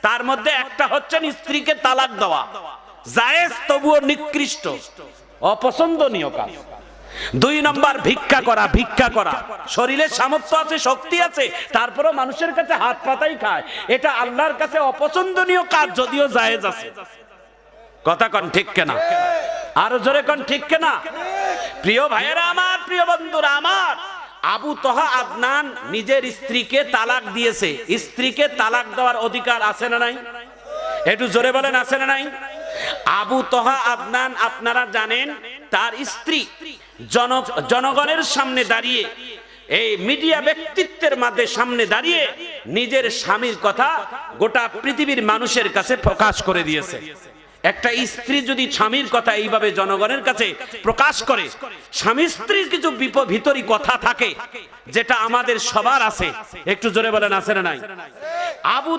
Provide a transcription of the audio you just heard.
তার মধ্যে একটা হচ্ছে স্ত্রীকে তালাক দেওয়া, জায়েজ তবুও নিকৃষ্ট, অপছন্দনীয় কাজ। 2 নম্বর ভিক্ষা করা। ভিক্ষা করা, শরীরে সামর্থ্য আছে, শক্তি আছে, তারপরেও মানুষের কাছে হাত পাতাই খায়, এটা আল্লাহর কাছে অপছন্দনীয় কাজ, যদিও জায়েজ আছে। কথা কোন ঠিক কিনা? আরো জোরে কোন ঠিক কিনা? প্রিয় ভাইয়েরা আমার, প্রিয় বন্ধুরা আমার, আবু তহা আদনান নিজের স্ত্রীকে তালাক দিয়েছে। স্ত্রীকে তালাক দেওয়ার অধিকার আছে না নাই? একটু জোরে বলেন, আছে না নাই? আবু তহা আদনান, আপনারা জানেন, তার স্ত্রী জনগণের সামনে দাঁড়িয়ে, এই মিডিয়া ব্যক্তিত্বের মাঝে সামনে দাঁড়িয়ে নিজের স্বামীর কথা গোটা পৃথিবীর মানুষের কাছে প্রকাশ করে দিয়েছে। একটা স্ত্রী যদি স্বামীর কথা এইভাবে জনগণের কাছে প্রকাশ করে, স্বামী স্ত্রীর কিছু ভিতরি কথা থাকে যেটা আমাদের সবার আছে। একটু জোরে বলেন, আছে না নাই? আবু